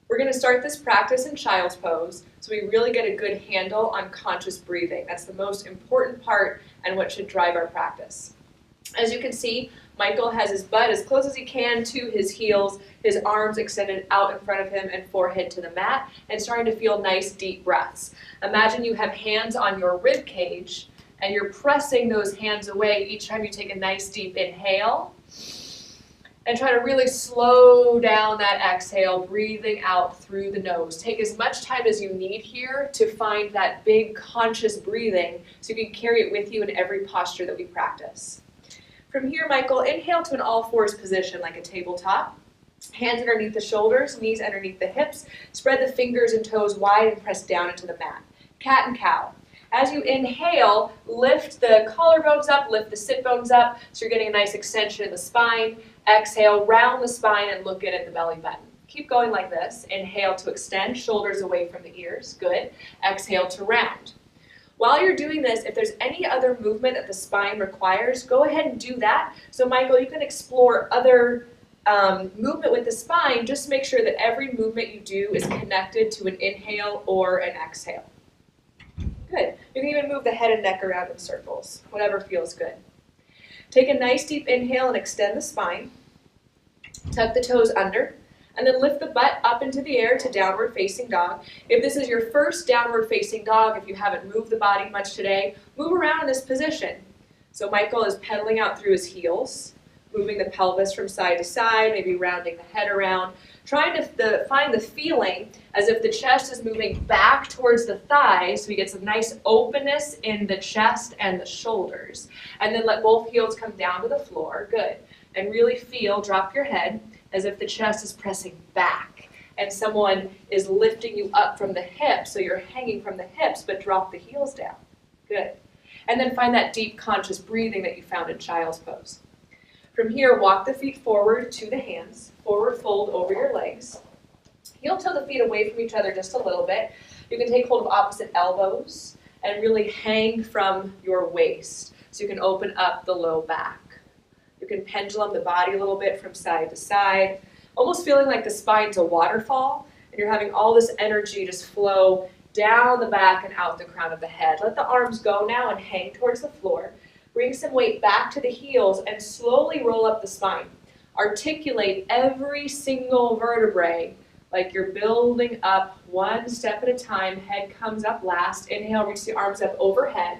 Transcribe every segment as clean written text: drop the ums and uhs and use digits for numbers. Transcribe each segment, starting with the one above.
We're going to start this practice in child's pose so we really get a good handle on conscious breathing. That's the most important part and what should drive our practice. As you can see, Michael has his butt as close as he can to his heels, his arms extended out in front of him and forehead to the mat, and starting to feel nice deep breaths. Imagine you have hands on your rib cage and you're pressing those hands away each time you take a nice deep inhale. And try to really slow down that exhale, breathing out through the nose. Take as much time as you need here to find that big conscious breathing so you can carry it with you in every posture that we practice. From here, Michael, inhale to an all-fours position like a tabletop. Hands underneath the shoulders, knees underneath the hips. Spread the fingers and toes wide and press down into the mat. Cat and cow. As you inhale, lift the collarbones up, lift the sit bones up, so you're getting a nice extension in the spine. Exhale, round the spine and look in at the belly button. Keep going like this. Inhale to extend, shoulders away from the ears. Good. Exhale to round. While you're doing this, if there's any other movement that the spine requires, go ahead and do that. So Michael, you can explore other movement with the spine. Just make sure that every movement you do is connected to an inhale or an exhale. Good. You can even move the head and neck around in circles, whatever feels good. Take a nice deep inhale and extend the spine. Tuck the toes under, and then lift the butt up into the air to downward facing dog. If this is your first downward facing dog, if you haven't moved the body much today, move around in this position. So Michael is pedaling out through his heels, moving the pelvis from side to side, maybe rounding the head around, trying to find the feeling as if the chest is moving back towards the thighs so we get some nice openness in the chest and the shoulders. And then let both heels come down to the floor. Good. And really feel, drop your head as if the chest is pressing back and someone is lifting you up from the hips, so you're hanging from the hips but drop the heels down. Good. And then find that deep conscious breathing that you found in child's pose. From here, walk the feet forward to the hands. Forward fold over your legs. Heel toe the feet away from each other just a little bit. You can take hold of opposite elbows and really hang from your waist so you can open up the low back. You can pendulum the body a little bit from side to side, almost feeling like the spine's a waterfall and you're having all this energy just flow down the back and out the crown of the head. Let the arms go now and hang towards the floor. Bring some weight back to the heels and slowly roll up the spine. Articulate every single vertebrae like you're building up one step at a time. Head comes up last. Inhale, reach the arms up overhead.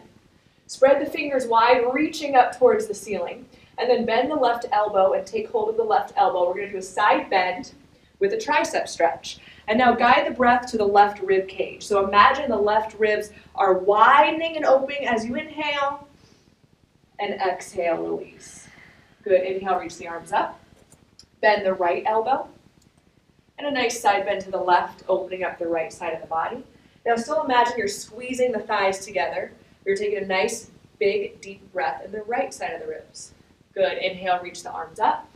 Spread the fingers wide, reaching up towards the ceiling. And then bend the left elbow and take hold of the left elbow. We're going to do a side bend with a tricep stretch. And now guide the breath to the left rib cage. So imagine the left ribs are widening and opening as you inhale and exhale, release. Good. Inhale, reach the arms up. Bend the right elbow. And a nice side bend to the left, opening up the right side of the body. Now still imagine you're squeezing the thighs together. You're taking a nice, big, deep breath in the right side of the ribs. Good. Inhale, reach the arms up.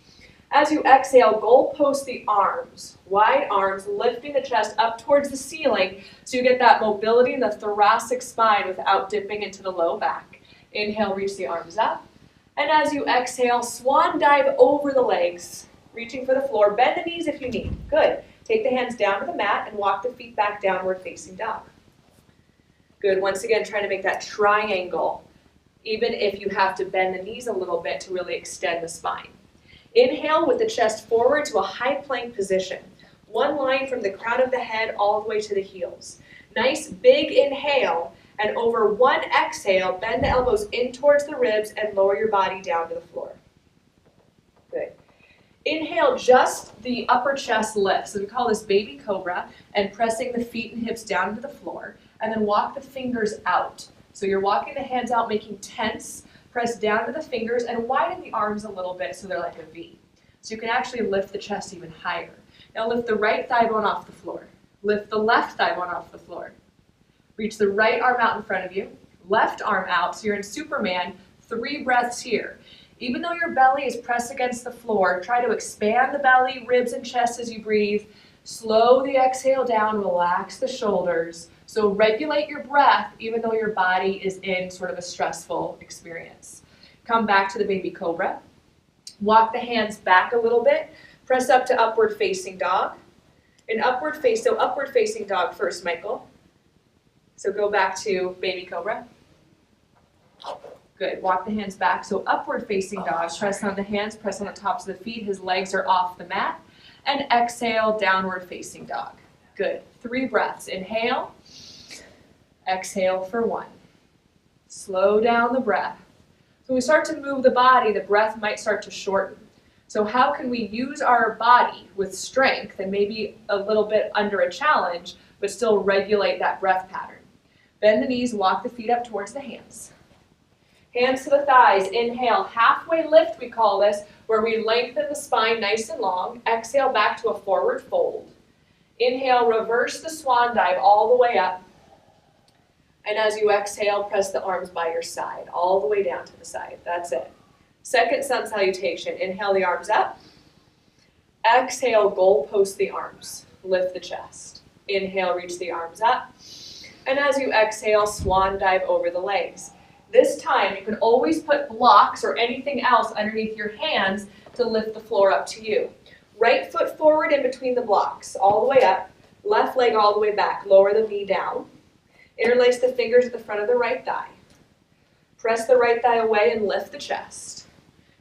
As you exhale, goalpost the arms, wide arms, lifting the chest up towards the ceiling so you get that mobility in the thoracic spine without dipping into the low back. Inhale, reach the arms up. And as you exhale, swan dive over the legs, reaching for the floor. Bend the knees if you need. Good. Take the hands down to the mat and walk the feet back downward facing dog. Good. Once again, trying to make that triangle, even if you have to bend the knees a little bit to really extend the spine. Inhale with the chest forward to a high plank position. One line from the crown of the head all the way to the heels. Nice big inhale, and over one exhale, bend the elbows in towards the ribs and lower your body down to the floor. Good. Inhale, just the upper chest lift. So we call this baby cobra, and pressing the feet and hips down to the floor, and then walk the fingers out. So you're walking the hands out, making tense, press down to the fingers, and widen the arms a little bit so they're like a V. So you can actually lift the chest even higher. Now lift the right thigh bone off the floor. Lift the left thigh bone off the floor. Reach the right arm out in front of you, left arm out, so you're in Superman, 3 breaths here. Even though your belly is pressed against the floor, try to expand the belly, ribs, and chest as you breathe. Slow the exhale down, relax the shoulders. So regulate your breath even though your body is in sort of a stressful experience. Come back to the baby cobra. Walk the hands back a little bit. Press up to upward facing dog. So upward facing dog first, Michael. So go back to baby cobra. Good, walk the hands back. So upward facing dog, press on the hands, press on the tops of the feet, his legs are off the mat. And exhale, downward facing dog. Good, 3 breaths. Inhale, exhale for 1. Slow down the breath. So when we start to move the body, the breath might start to shorten. So how can we use our body with strength and maybe a little bit under a challenge, but still regulate that breath pattern? Bend the knees, walk the feet up towards the hands. Hands to the thighs, inhale, halfway lift we call this, where we lengthen the spine nice and long. Exhale back to a forward fold. Inhale, reverse the swan dive all the way up. And as you exhale, press the arms by your side, all the way down to the side. That's it. Second sun salutation, inhale the arms up. Exhale, goal post the arms, lift the chest. Inhale, reach the arms up. And as you exhale, swan dive over the legs. This time, you can always put blocks or anything else underneath your hands to lift the floor up to you. Right foot forward in between the blocks, all the way up. Left leg all the way back. Lower the knee down. Interlace the fingers at the front of the right thigh. Press the right thigh away and lift the chest.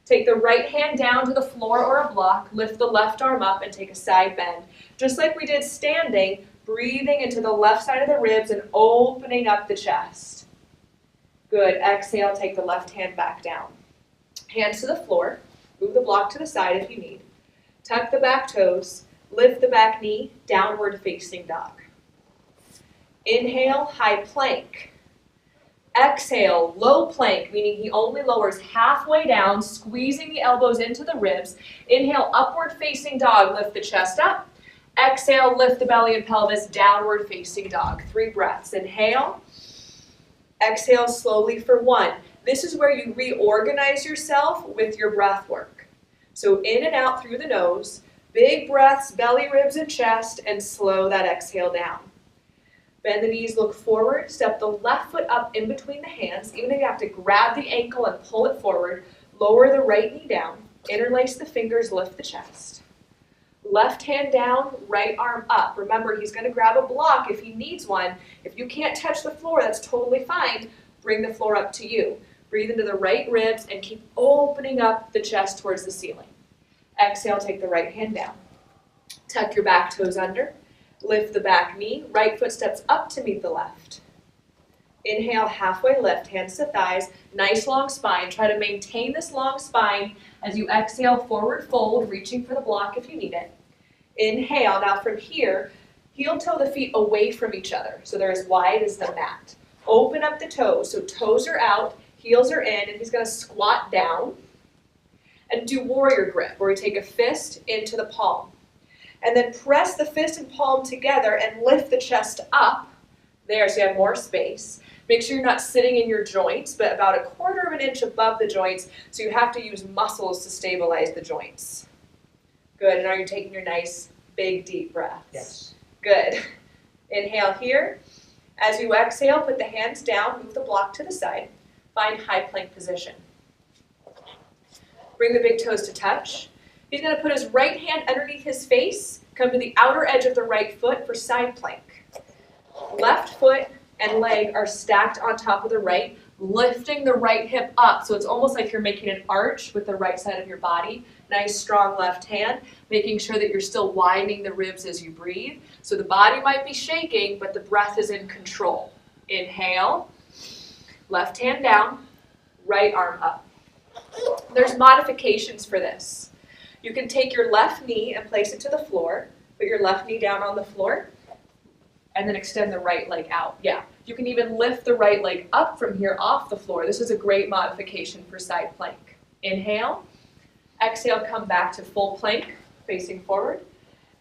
Take the right hand down to the floor or a block. Lift the left arm up and take a side bend. Just like we did standing, breathing into the left side of the ribs and opening up the chest. Good. Exhale, take the left hand back down. Hands to the floor. Move the block to the side if you need. Tuck the back toes. Lift the back knee. Downward facing dog. Inhale, high plank. Exhale, low plank, meaning he only lowers halfway down, squeezing the elbows into the ribs. Inhale, upward facing dog. Lift the chest up. Exhale, lift the belly and pelvis. Downward facing dog. 3 breaths. Inhale. Exhale slowly for 1. This is where you reorganize yourself with your breath work. So in and out through the nose, big breaths, belly, ribs, and chest, and slow that exhale down. Bend the knees, look forward, step the left foot up in between the hands, even if you have to grab the ankle and pull it forward, lower the right knee down, interlace the fingers, lift the chest. Left hand down, right arm up. Remember, he's going to grab a block if he needs one. If you can't touch the floor, that's totally fine. Bring the floor up to you. Breathe into the right ribs and keep opening up the chest towards the ceiling. Exhale, take the right hand down. Tuck your back toes under. Lift the back knee. Right foot steps up to meet the left. Inhale, halfway lift, hands to thighs. Nice long spine. Try to maintain this long spine as you exhale, forward fold, reaching for the block if you need it. Inhale, now from here, heel toe the feet away from each other, so they're as wide as the mat. Open up the toes, so toes are out, heels are in, and he's going to squat down and do warrior grip, where we take a fist into the palm. And then press the fist and palm together and lift the chest up. There, so you have more space. Make sure you're not sitting in your joints, but about 1/4 inch above the joints, so you have to use muscles to stabilize the joints. Good, and are you taking your nice, big, deep breaths? Yes. Good. Inhale here. As you exhale, put the hands down, move the block to the side. Find high plank position. Bring the big toes to touch. He's going to put his right hand underneath his face, come to the outer edge of the right foot for side plank. Left foot and leg are stacked on top of the right, lifting the right hip up. So it's almost like you're making an arch with the right side of your body. Nice, strong left hand, making sure that you're still widening the ribs as you breathe. So the body might be shaking, but the breath is in control. Inhale, left hand down, right arm up. There's modifications for this. You can take your left knee and place it to the floor, put your left knee down on the floor, and then extend the right leg out. Yeah, you can even lift the right leg up from here off the floor. This is a great modification for side plank. Inhale, exhale, come back to full plank, facing forward.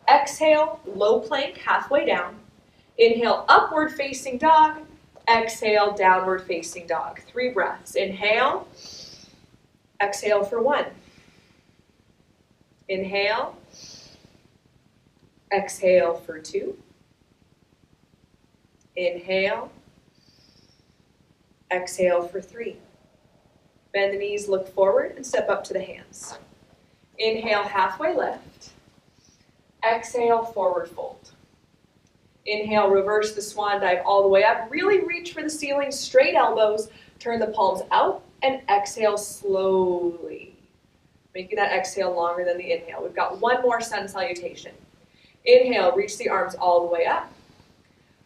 Exhale, low plank, halfway down. Inhale, upward facing dog. Exhale, downward facing dog. 3 breaths. Inhale, exhale for 1. Inhale, exhale for 2. Inhale, exhale for 3. Bend the knees, look forward, and step up to the hands. Inhale, halfway lift. Exhale, forward fold. Inhale, reverse the swan dive all the way up. Really reach for the ceiling, straight elbows. Turn the palms out and exhale slowly. Making that exhale longer than the inhale. We've got one more sun salutation. Inhale, reach the arms all the way up.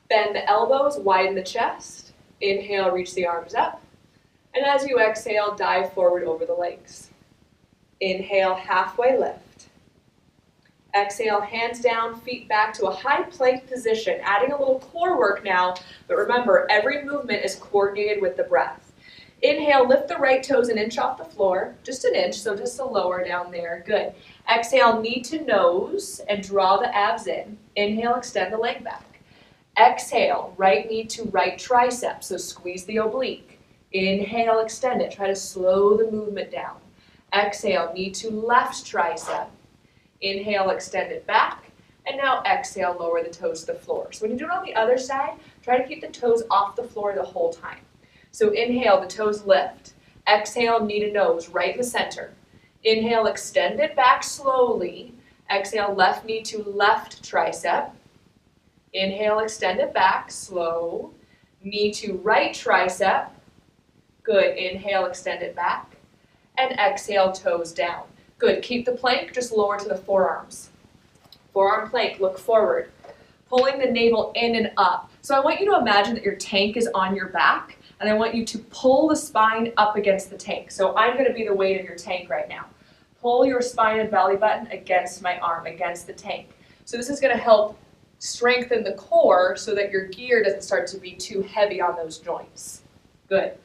Bend the elbows, widen the chest. Inhale, reach the arms up. And as you exhale, dive forward over the legs. Inhale, halfway lift. Exhale, hands down, feet back to a high plank position, adding a little core work now, but remember, every movement is coordinated with the breath. Inhale, lift the right toes an inch off the floor, just an inch, so just a lower down there, good. Exhale, knee to nose, and draw the abs in. Inhale, extend the leg back. Exhale, right knee to right tricep, so squeeze the oblique. Inhale, extend it, try to slow the movement down. Exhale, knee to left tricep. Inhale, extend it back, and now exhale, lower the toes to the floor. So when you do it on the other side, try to keep the toes off the floor the whole time. So inhale, the toes lift. Exhale, knee to nose, right in the center. Inhale, extend it back slowly. Exhale, left knee to left tricep. Inhale, extend it back, slow. Knee to right tricep. Good, inhale, extend it back. And exhale, toes down. Good, keep the plank, just lower to the forearms. Forearm plank, look forward. Pulling the navel in and up. So I want you to imagine that your tank is on your back, and I want you to pull the spine up against the tank. So I'm gonna be the weight of your tank right now. Pull your spine and belly button against my arm, against the tank. So this is gonna help strengthen the core so that your gear doesn't start to be too heavy on those joints. Good.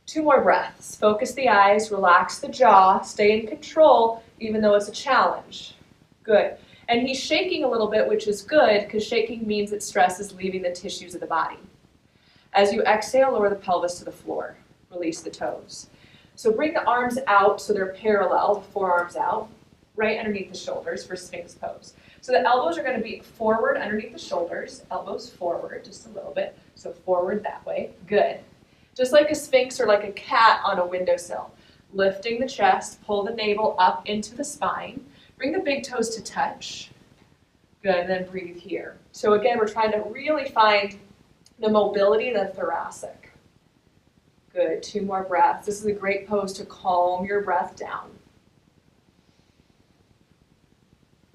2 more breaths. Focus the eyes, relax the jaw, stay in control even though it's a challenge. Good. And he's shaking a little bit, which is good because shaking means that stress is leaving the tissues of the body. As you exhale, lower the pelvis to the floor. Release the toes. So bring the arms out so they're parallel, the forearms out, right underneath the shoulders for Sphinx pose. So the elbows are going to be forward underneath the shoulders, elbows forward just a little bit, so forward that way. Good. Just like a sphinx or like a cat on a windowsill. Lifting the chest, pull the navel up into the spine. Bring the big toes to touch. Good, and then breathe here. So again, we're trying to really find the mobility in the thoracic. Good, 2 more breaths. This is a great pose to calm your breath down.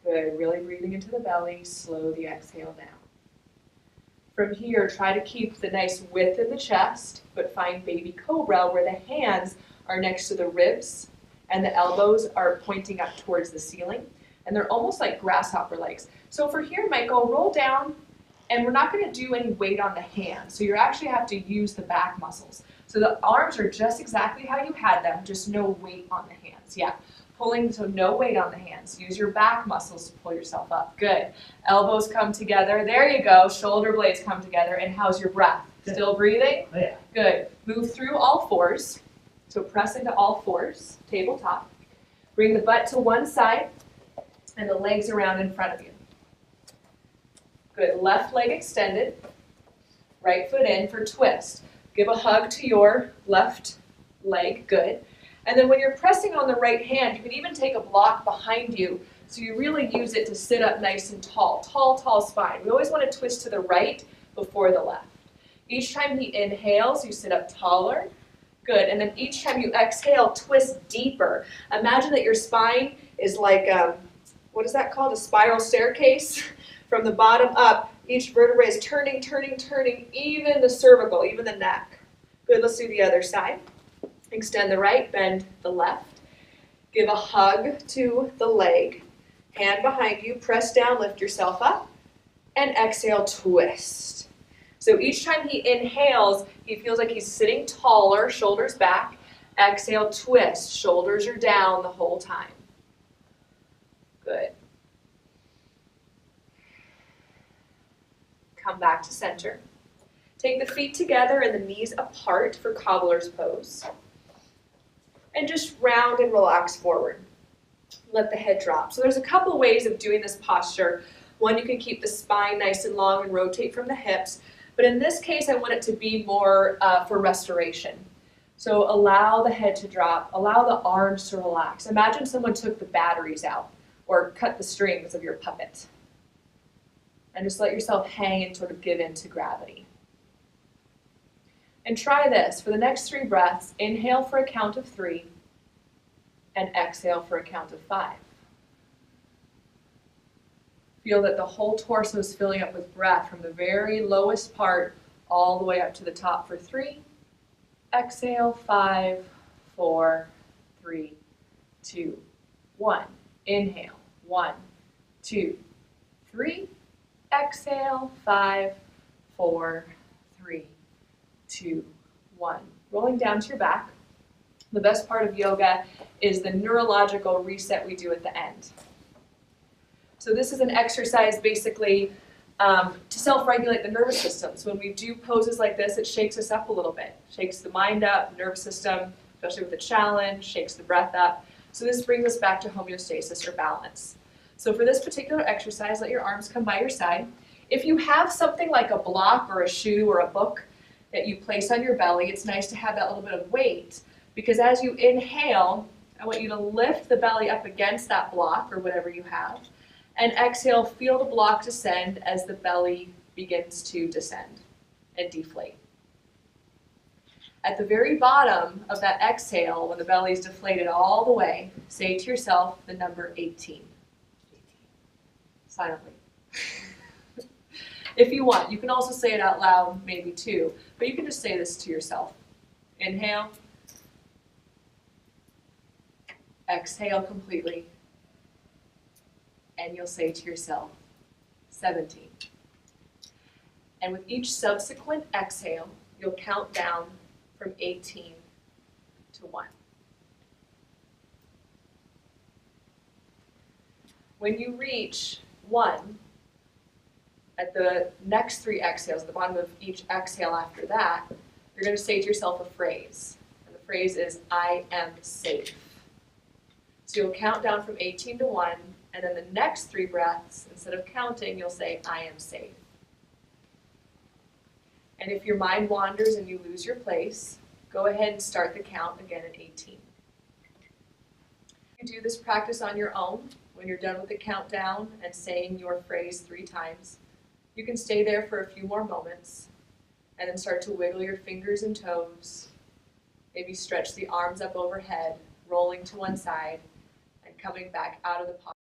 Good, really breathing into the belly, slow the exhale down. From here, try to keep the nice width in the chest, but find baby cobra where the hands are next to the ribs and the elbows are pointing up towards the ceiling. And they're almost like grasshopper legs. So for here, Michael, roll down, and we're not going to do any weight on the hands. So you actually have to use the back muscles. So the arms are just exactly how you had them, just no weight on the hands. Yeah. Pulling, so no weight on the hands. Use your back muscles to pull yourself up. Good. Elbows come together. There you go. Shoulder blades come together. And how's your breath? Still breathing? Oh, yeah. Good. Move through all fours. So press into all fours, tabletop. Bring the butt to one side and the legs around in front of you. Good. Left leg extended. Right foot in for twist. Give a hug to your left leg. Good. And then when you're pressing on the right hand, you can even take a block behind you so you really use it to sit up nice and tall. Tall spine. We always want to twist to the right before the left. Each time he inhales, you sit up taller. Good. And then each time you exhale, twist deeper. Imagine that your spine is like, what is that called? A spiral staircase. From the bottom up, each vertebrae is turning, even the cervical, even the neck. Good. Let's do the other side. Extend the right, bend the left. Give a hug to the leg. Hand behind you, press down, lift yourself up. And exhale, twist. So each time he inhales, he feels like he's sitting taller, shoulders back. Exhale, twist. Shoulders are down the whole time. Good. Come back to center. Take the feet together and the knees apart for cobbler's pose. And just round and relax forward. Let the head drop. So there's a couple ways of doing this posture. One, you can keep the spine nice and long and rotate from the hips. But in this case, I want it to be more for restoration. So allow the head to drop. Allow the arms to relax. Imagine someone took the batteries out or cut the strings of your puppet. And just let yourself hang and sort of give in to gravity. And try this. For the next 3 breaths, inhale for a count of 3 and exhale for a count of 5. Feel that the whole torso is filling up with breath from the very lowest part all the way up to the top for 3. Exhale, 5, 4, 3, 2, 1. Inhale, 1, 2, 3. Exhale, 5, 4, 3, 2, 1. Rolling down to your back. The best part of yoga is the neurological reset we do at the end. So this is an exercise basically to self-regulate the nervous system. So when we do poses like this, it shakes us up a little bit. Shakes the mind up, nervous system, especially with a challenge, shakes the breath up. So this brings us back to homeostasis or balance. So for this particular exercise, let your arms come by your side. If you have something like a block or a shoe or a book that you place on your belly, it's nice to have that little bit of weight, because as you inhale, I want you to lift the belly up against that block or whatever you have, and exhale, feel the block descend as the belly begins to descend and deflate. At the very bottom of that exhale, when the belly is deflated all the way, say to yourself the number 18. Silently. If you want, you can also say it out loud, maybe too, but you can just say this to yourself. Inhale. Exhale completely. And you'll say to yourself, 17. And with each subsequent exhale, you'll count down from 18 to 1. When you reach 1, at the next 3 exhales, the bottom of each exhale after that, you're going to say to yourself a phrase. And the phrase is, I am safe. So you'll count down from 18 to 1, and then the next 3 breaths, instead of counting, you'll say, I am safe. And if your mind wanders and you lose your place, go ahead and start the count again at 18. You do this practice on your own. When you're done with the countdown and saying your phrase 3 times, you can stay there for a few more moments and then start to wiggle your fingers and toes. Maybe stretch the arms up overhead, rolling to one side and coming back out of the posture.